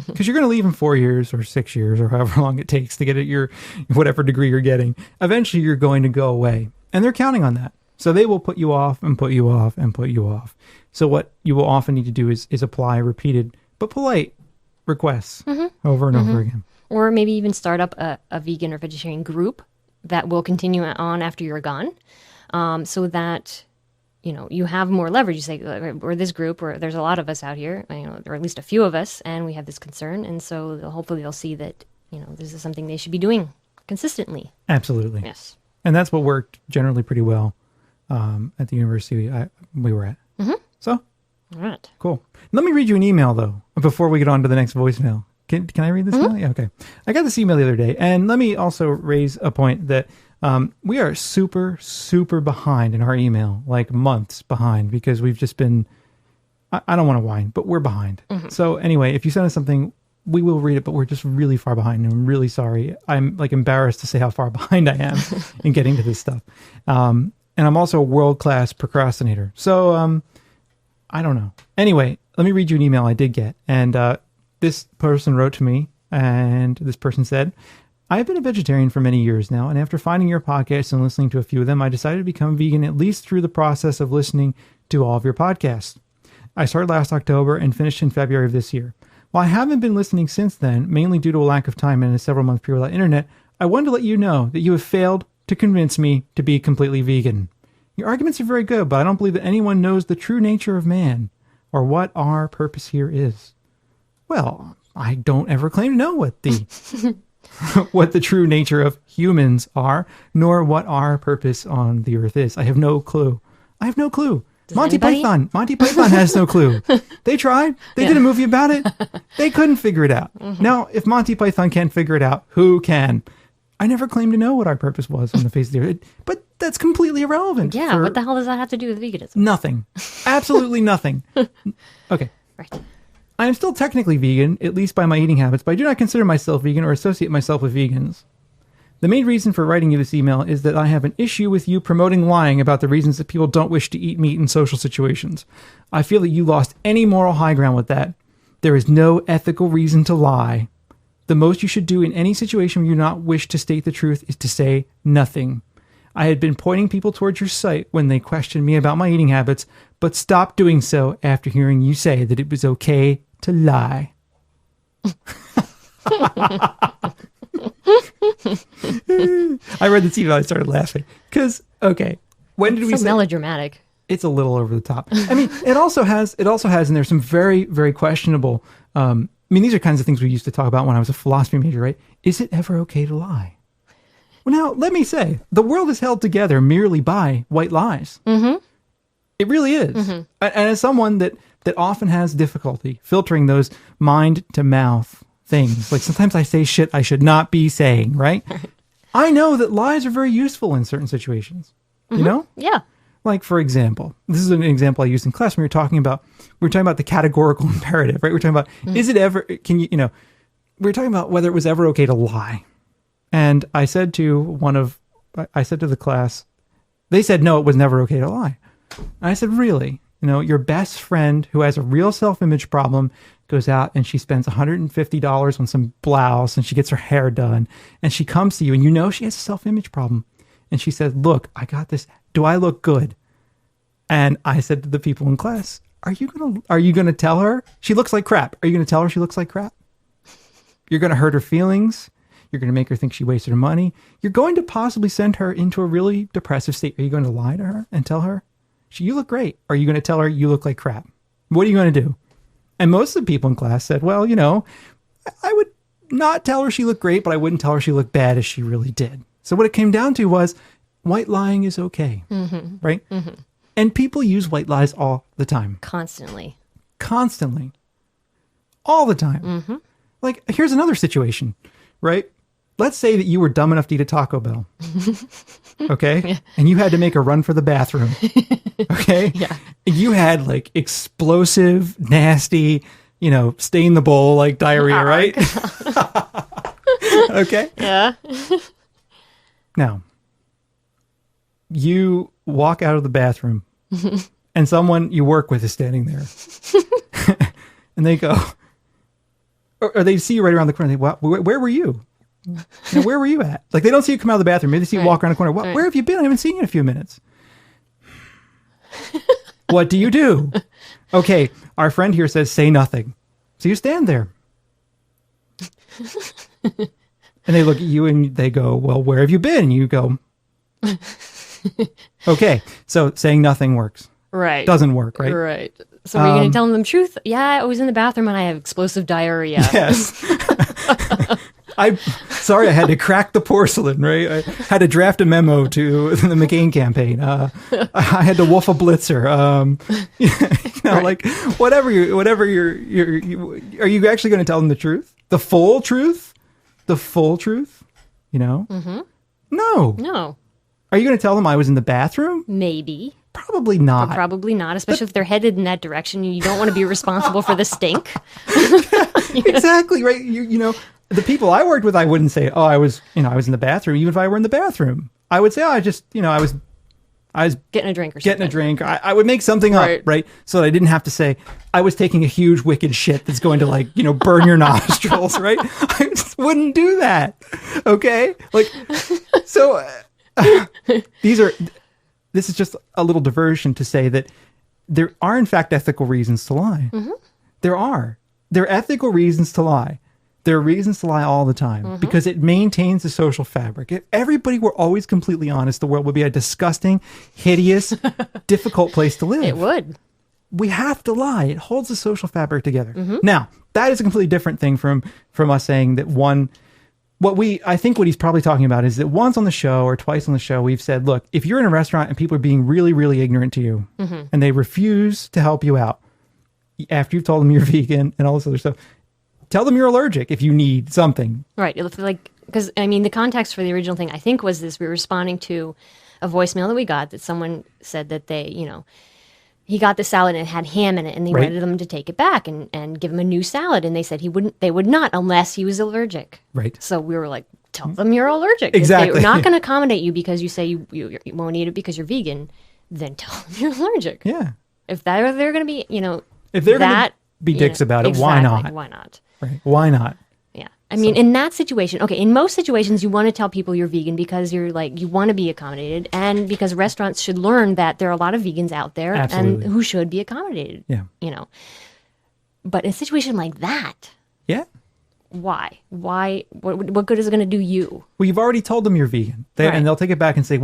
Because you're going to leave in 4 years or 6 years or however long it takes to get at your whatever degree you're getting. Eventually you're going to go away. And they're counting on that. So they will put you off and put you off and put you off. So what you will often need to do is apply repeated but polite requests over and over again. Or maybe even start up a vegan or vegetarian group that will continue on after you're gone, so that you have more leverage. You say, we're this group, or there's a lot of us out here, or at least a few of us, and we have this concern, and so hopefully they'll see that this is something they should be doing consistently. Absolutely. Yes. And that's what worked generally pretty well at the university we were at. Mm-hmm. So. All right. Cool. Let me read you an email, though, before we get on to the next voicemail. Can I read this email? Yeah, okay. I got this email the other day, and let me also raise a point that we are super, super behind in our email, like months behind, because we've just been, I don't want to whine, but we're behind. Mm-hmm. So anyway, if you send us something, we will read it, but we're just really far behind. And I'm really sorry. I'm like embarrassed to say how far behind I am in getting to this stuff. And I'm also a world-class procrastinator. So I don't know. Anyway, let me read you an email I did get. And this person wrote to me, and this person said, I've been a vegetarian for many years now, and after finding your podcast and listening to a few of them, I decided to become vegan at least through the process of listening to all of your podcasts. I started last October and finished in February of this year. While I haven't been listening since then, mainly due to a lack of time and a several-month period without internet, I wanted to let you know that you have failed to convince me to be completely vegan. Your arguments are very good, but I don't believe that anyone knows the true nature of man or what our purpose here is. Well, I don't ever claim to know what the what the true nature of humans are, nor what our purpose on the earth is. I have no clue. Monty Python has no clue. They tried. They did a movie about it. They couldn't figure it out. Now, if Monty Python can't figure it out, who can? I never claimed to know what our purpose was on the face of the earth, but that's completely irrelevant. Yeah, what the hell does that have to do with veganism? Nothing. Absolutely nothing. Okay. Right. I am still technically vegan, at least by my eating habits, but I do not consider myself vegan or associate myself with vegans. The main reason for writing you this email is that I have an issue with you promoting lying about the reasons that people don't wish to eat meat in social situations. I feel that you lost any moral high ground with that. There is no ethical reason to lie. The most you should do in any situation where you do not wish to state the truth is to say nothing. I had been pointing people towards your site when they questioned me about my eating habits, but stopped doing so after hearing you say that it was okay to lie. I read this email, I started laughing. Because, okay, when did we say... melodramatic. It's a little over the top. I mean, it also has in there some very, very questionable... I mean, these are kinds of things we used to talk about when I was a philosophy major, right? Is it ever okay to lie? Well, now, let me say, the world is held together merely by white lies. Mm-hmm. It really is. Mm-hmm. And as someone that often has difficulty filtering those mind-to-mouth things, like sometimes I say shit I should not be saying, right? I know that lies are very useful in certain situations. Mm-hmm. You know? Yeah. Like, for example, this is an example I used in class when we were talking about the categorical imperative, right? We're talking about, is it ever, we were talking about whether it was ever okay to lie. And I said to the class, they said, no, it was never okay to lie. And I said, really? Your best friend who has a real self-image problem goes out and she spends $150 on some blouse and she gets her hair done and she comes to you and she has a self-image problem. And she says, look, I got this. Do I look good? And I said to the people in class, are you going to tell her she looks like crap? Are you going to tell her she looks like crap? You're going to hurt her feelings. You're going to make her think she wasted her money. You're going to possibly send her into a really depressive state. Are you going to lie to her and tell her, you look great? Or are you going to tell her you look like crap? What are you going to do? And most of the people in class said, well, I would not tell her she looked great, but I wouldn't tell her she looked bad as she really did. So what it came down to was white lying is okay, right? Mm-hmm. And people use white lies all the time. Constantly. All the time. Mm-hmm. Like, here's another situation, right? Let's say that you were dumb enough to eat a Taco Bell, okay? Yeah. And you had to make a run for the bathroom, okay? Yeah. And you had, like, explosive, nasty, stain the bowl, like, diarrhea, right? Okay? Yeah. Now, you walk out of the bathroom, and someone you work with is standing there. And they go, or they see you right around the corner. They go, where were you? Where were you at? Like, they don't see you come out of the bathroom. Maybe they see you walk around the corner. Where have you been? I haven't seen you in a few minutes. What do you do? Okay, our friend here says, say nothing. So you stand there. And they look at you and they go, well, where have you been? And you go, okay, so saying nothing works. Right. Doesn't work, right? Right. So are you going to tell them the truth? Yeah, I was in the bathroom and I have explosive diarrhea. Yes. I had to crack the porcelain, right? I had to draft a memo to the McCain campaign. I had to wolf a blitzer. Right. Like whatever are you actually going to tell them the truth? The full truth? The full truth? Mm-hmm. No. No. Are you going to tell them I was in the bathroom? Maybe. Probably not. Probably not, especially if they're headed in that direction. You don't want to be responsible for the stink. Exactly, right? You know, the people I worked with, I wouldn't say, oh, I was in the bathroom. Even if I were in the bathroom, I would say, oh, I was getting a drink or something. Getting a drink. I would make something up, right? So that I didn't have to say, I was taking a huge wicked shit that's going to burn your nostrils, right? I just wouldn't do that. Okay? So this is just a little diversion to say that there are in fact ethical reasons to lie. Mm-hmm. There are ethical reasons to lie. There are reasons to lie all the time because it maintains the social fabric. If everybody were always completely honest, the world would be a disgusting, hideous, difficult place to live. It would. We have to lie. It holds the social fabric together. Now, that is a completely different thing from us saying that I think what he's probably talking about is that once on the show or twice on the show, we've said, look, if you're in a restaurant and people are being really, really ignorant to you and they refuse to help you out after you've told them you're vegan and all this other stuff, tell them you're allergic if you need something. Right. Because, the context for the original thing, I think, was this. We were responding to a voicemail that we got that someone said that they, he got the salad and it had ham in it and they wanted them to take it back and give him a new salad. And they said they would not unless he was allergic. Right. So we were like, tell them you're allergic. Exactly. If they're not going to accommodate you because you say you won't eat it because you're vegan, then tell them you're allergic. Yeah. If they're going to be, if they're going to be dicks about it, why not? Why not? Right. Why not? Yeah. In that situation, okay, in most situations, you want to tell people you're vegan because you want to be accommodated and because restaurants should learn that there are a lot of vegans out there and who should be accommodated. Yeah. But in a situation like that. Yeah. Why? What good is it going to do you? Well, you've already told them you're vegan. And they'll take it back and say,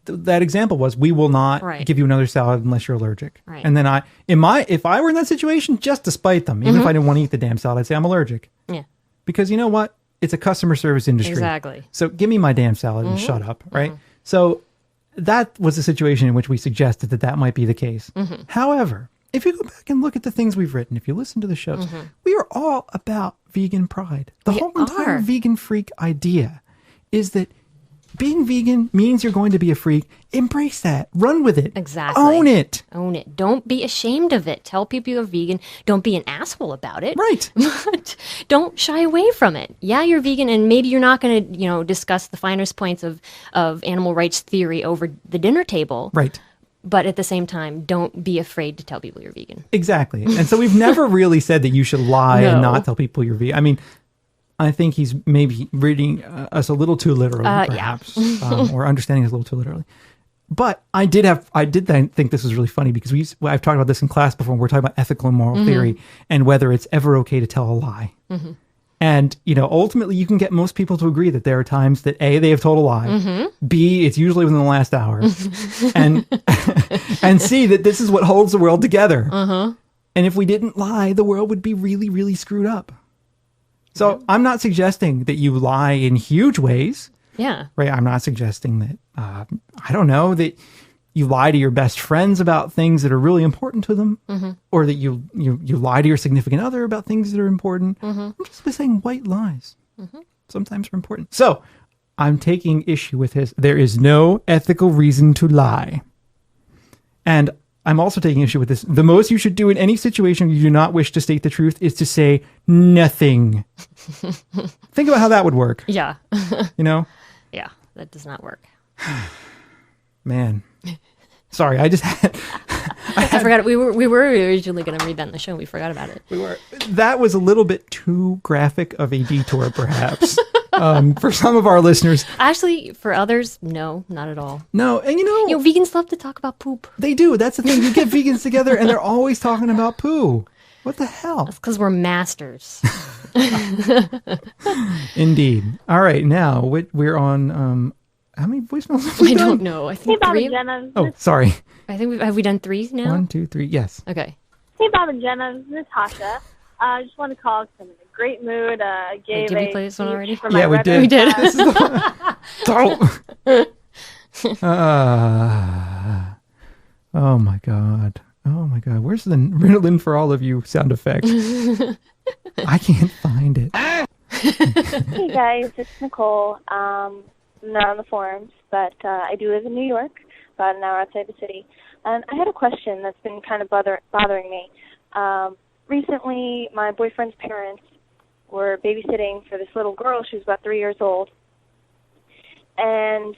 that example was, we will not give you another salad unless you're allergic. Right. And then if I were in that situation, just to spite them, even if I didn't want to eat the damn salad, I'd say I'm allergic. Yeah. Because you know what? It's a customer service industry. Exactly. So give me my damn salad and shut up, right? So that was a situation in which we suggested that might be the case. However, if you go back and look at the things we've written, if you listen to the shows, we are all about vegan pride. The whole entire vegan freak idea is that being vegan means you're going to be a freak. Embrace that. Run with it. Exactly. Own it. Own it. Don't be ashamed of it. Tell people you're vegan. Don't be an asshole about it. Right. But don't shy away from it. Yeah, you're vegan, and maybe you're not going to, discuss the finest points of animal rights theory over the dinner table. Right. But at the same time, don't be afraid to tell people you're vegan. Exactly. And so we've never really said that you should lie and not tell people you're vegan. I think he's maybe reading us a little too literally, perhaps, or understanding us a little too literally. But I did think this was really funny because I've talked about this in class before. We're talking about ethical and moral theory and whether it's ever okay to tell a lie. And ultimately, you can get most people to agree that there are times that A, they have told a lie, B, it's usually within the last hour, and C, that this is what holds the world together. And if we didn't lie, the world would be really, really screwed up. So I'm not suggesting that you lie in huge ways. Yeah. Right. I'm not suggesting that, that you lie to your best friends about things that are really important to them, or that you lie to your significant other about things that are important. I'm just saying white lies sometimes are important. So I'm taking issue with there is no ethical reason to lie. And I'm also taking issue with this. The most you should do in any situation you do not wish to state the truth is to say nothing. Think about how that would work. Yeah. Yeah, that does not work. Man. Sorry, I just had... I forgot. We were originally going to read that in the show. We forgot about it. We were. That was a little bit too graphic of a detour, perhaps. For some of our listeners. Actually, for others, no, not at all. No, and vegans love to talk about poop. They do. That's the thing. You get vegans together and they're always talking about poo. What the hell? That's because we're masters. Indeed. All right, now we're on... how many voicemails have we done? I don't know. I think hey, Bob 3. And Jenna. Oh, sorry. I think have we done 3 now? 1, 2, 3. Yes. Okay. Hey, Bob and Jenna. This is Natasha. I just want to call because I'm in a great mood. Did we play this one already? Yeah, we did. We did. This is oh my god. Oh my god. Where's the Ritalin for all of you sound effect? I can't find it. Hey guys, it's Nicole. I'm not on the forums, but I do live in New York. about an hour outside the city. And I had a question that's been kind of bothering me. Recently, my boyfriend's parents were babysitting for this little girl. She was about 3 years old. And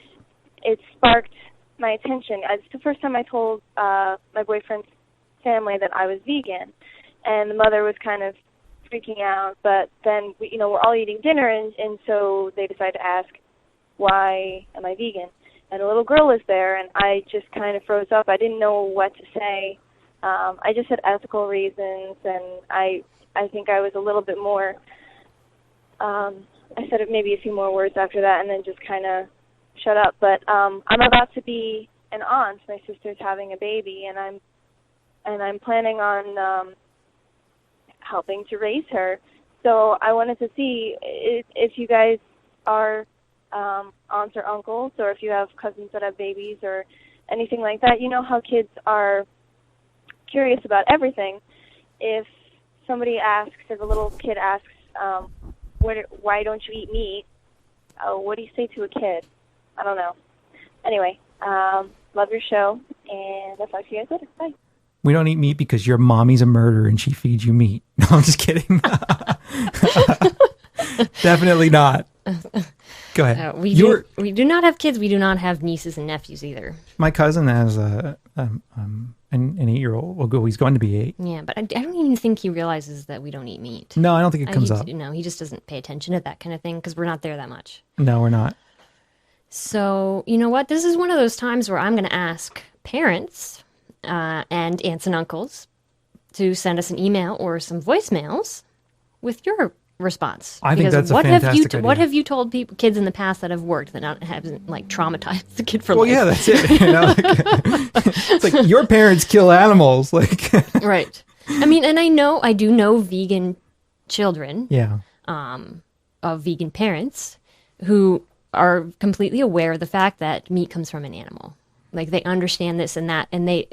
it sparked my attention. It's the first time I told my boyfriend's family that I was vegan. And the mother was kind of freaking out. But then, we're all eating dinner, and so they decided to ask, why am I vegan? And a little girl was there, and I just kind of froze up. I didn't know what to say. I just said ethical reasons, and I think I was a little bit more, I said maybe a few more words after that, and then just kind of shut up. But I'm about to be an aunt. My sister's having a baby, and I'm planning on helping to raise her. So I wanted to see if you guys are aunts or uncles, or if you have cousins that have babies or anything like that. You know how kids are curious about everything. If somebody asks, if a little kid asks, why don't you eat meat? What do you say to a kid? I don't know. Anyway, love your show, and I'll talk to you guys later. Bye. We don't eat meat because your mommy's a murderer and she feeds you meat. No, I'm just kidding. Definitely not. Go ahead. We do not have kids. We do not have nieces and nephews either. My cousin has an 8-year-old. Well, he's going to be 8. Yeah, but I don't even think he realizes that we don't eat meat. No, I don't think it comes up. No, he just doesn't pay attention to that kind of thing because we're not there that much. No, we're not. So, you know what? This is one of those times where I'm going to ask parents and aunts and uncles to send us an email or some voicemails with your response. I think that's a fantastic idea. What have you told kids in the past that have worked that haven't traumatized the kid for life? Well, yeah, that's it. It's like your parents kill animals, Right. I mean, and I do know vegan children. Yeah. Of vegan parents who are completely aware of the fact that meat comes from an animal. Like they understand this and that, and they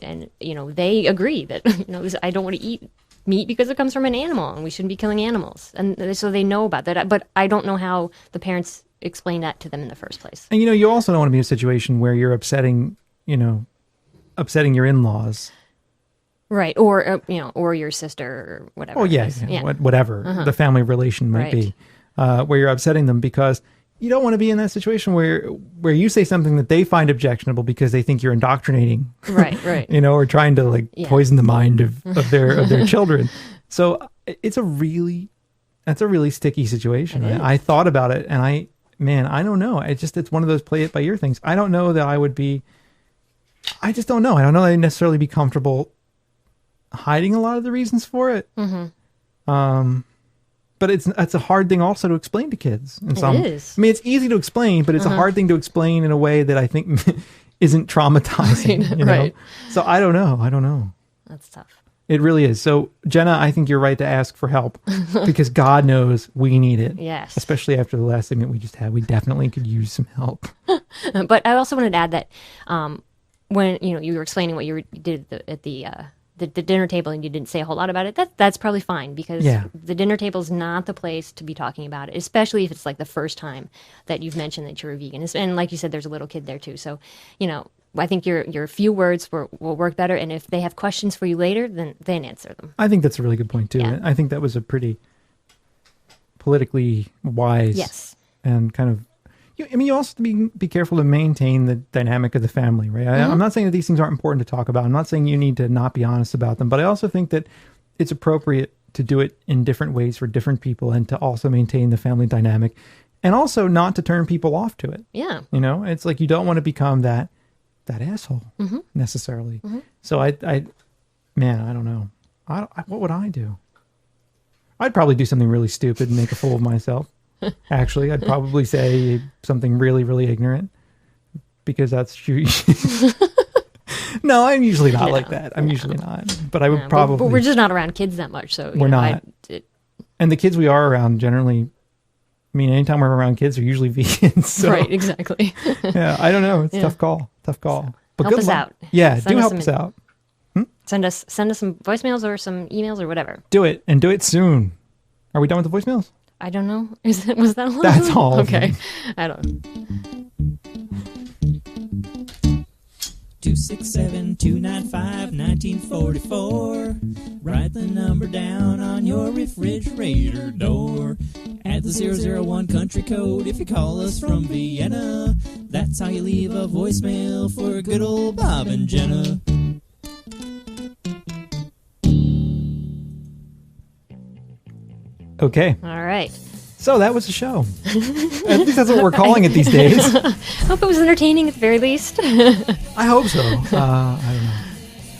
agree that I don't want to eat meat because it comes from an animal and we shouldn't be killing animals, and so they know about that. But I don't know how the parents explain that to them in the first place. And you also don't want to be in a situation where you're upsetting your in-laws, right? Or or your sister or whatever. Oh yeah. Whatever the family relation might be, where you're upsetting them because you don't want to be in that situation where you say something that they find objectionable because they think you're indoctrinating, right, or trying to poison the mind of their children. So that's a really sticky situation. I thought about it, and I don't know. It's one of those play it by ear things. I don't know that I would be. I just don't know. I don't know that I'd necessarily be comfortable hiding a lot of the reasons for it. Mm-hmm. But it's a hard thing also to explain to kids. It is. I mean, it's easy to explain, but it's a hard thing to explain in a way that I think isn't traumatizing. Right. So I don't know. That's tough. It really is. So Jenna, I think you're right to ask for help because God knows we need it. Yes. Especially after the last segment we just had, we definitely could use some help. But I also wanted to add that when you were explaining what you did at the dinner table and you didn't say a whole lot about it, that's probably fine because the dinner table is not the place to be talking about it, especially if it's like the first time that you've mentioned that you're a vegan. And like you said, there's a little kid there too. So, I think your few words will work better. And if they have questions for you later, then answer them. I think that's a really good point too. Yeah. I think that was a pretty politically wise and kind of, you also have to be careful to maintain the dynamic of the family, right? I'm not saying that these things aren't important to talk about. I'm not saying you need to not be honest about them, but I also think that it's appropriate to do it in different ways for different people and to also maintain the family dynamic and also not to turn people off to it. Yeah. It's like you don't want to become that asshole necessarily. Mm-hmm. So I don't know. What would I do? I'd probably do something really stupid and make a fool of myself. Actually, I'd probably say something really, really ignorant because that's true. No, I'm usually not like that. I'm usually not. But I would probably. But we're just not around kids that much, so we're not. And the kids we are around generally. I mean, anytime we're around kids, they're usually vegans. So, right, exactly. Yeah, I don't know. It's a tough call. Tough call. But help us out. Yeah, do help us out. Send us some voicemails or some emails or whatever. Do it, and do it soon. Are we done with the voicemails? I don't know. Was that all? That's all. Okay. I don't. Do 267-295-1944. Write the number down on your refrigerator door. Add the 001 country code if you call us from Vienna. That's how you leave a voicemail for good old Bob and Jenna. Okay. All right. So that was the show. At least that's what we're calling it these days. Hope it was entertaining at the very least. I hope so. I don't know.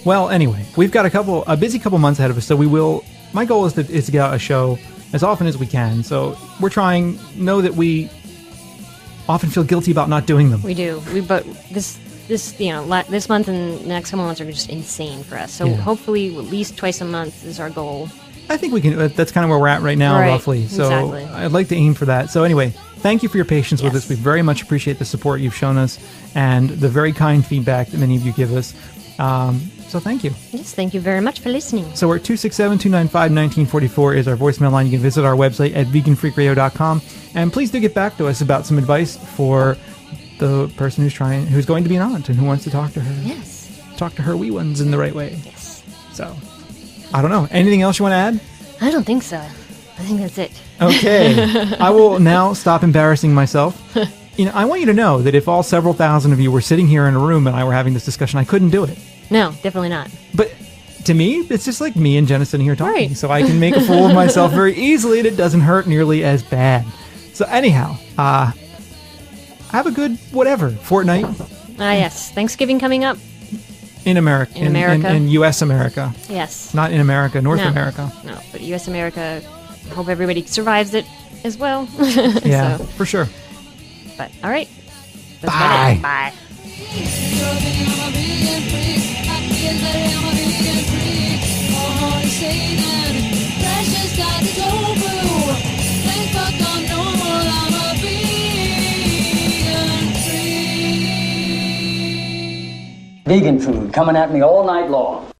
Well, anyway, we've got a busy couple months ahead of us, so we will. My goal is to get out a show as often as we can. So we're trying. Know that we often feel guilty about not doing them. We do. But this this month and the next couple months are just insane for us. So hopefully, at least twice a month is our goal. I think we can. That's kind of where we're at right now, roughly. So exactly. I'd like to aim for that. So anyway, thank you for your patience with us. We very much appreciate the support you've shown us and the very kind feedback that many of you give us. So thank you. Yes, thank you very much for listening. So we're at 267-295-1944 is our voicemail line. You can visit our website at veganfreakradio.com. And please do get back to us about some advice for the person who's going to be an aunt and who wants to talk to her. Yes. Talk to her wee ones in the right way. Yes. So, I don't know. Anything else you want to add? I don't think so. I think that's it. Okay. I will now stop embarrassing myself. I want you to know that if all several thousand of you were sitting here in a room and I were having this discussion, I couldn't do it. No, definitely not. But to me, it's just like me and Jenna sitting here talking. Right. So I can make a fool of myself very easily and it doesn't hurt nearly as bad. So anyhow, have a good fortnight. Yes. Thanksgiving coming up. In America. In America. In U.S. America. Yes. Not in America, North America. No, but U.S. America, hope everybody survives it as well. Yeah, so, for sure. But, all right. That's Bye. Bye. Vegan food coming at me all night long.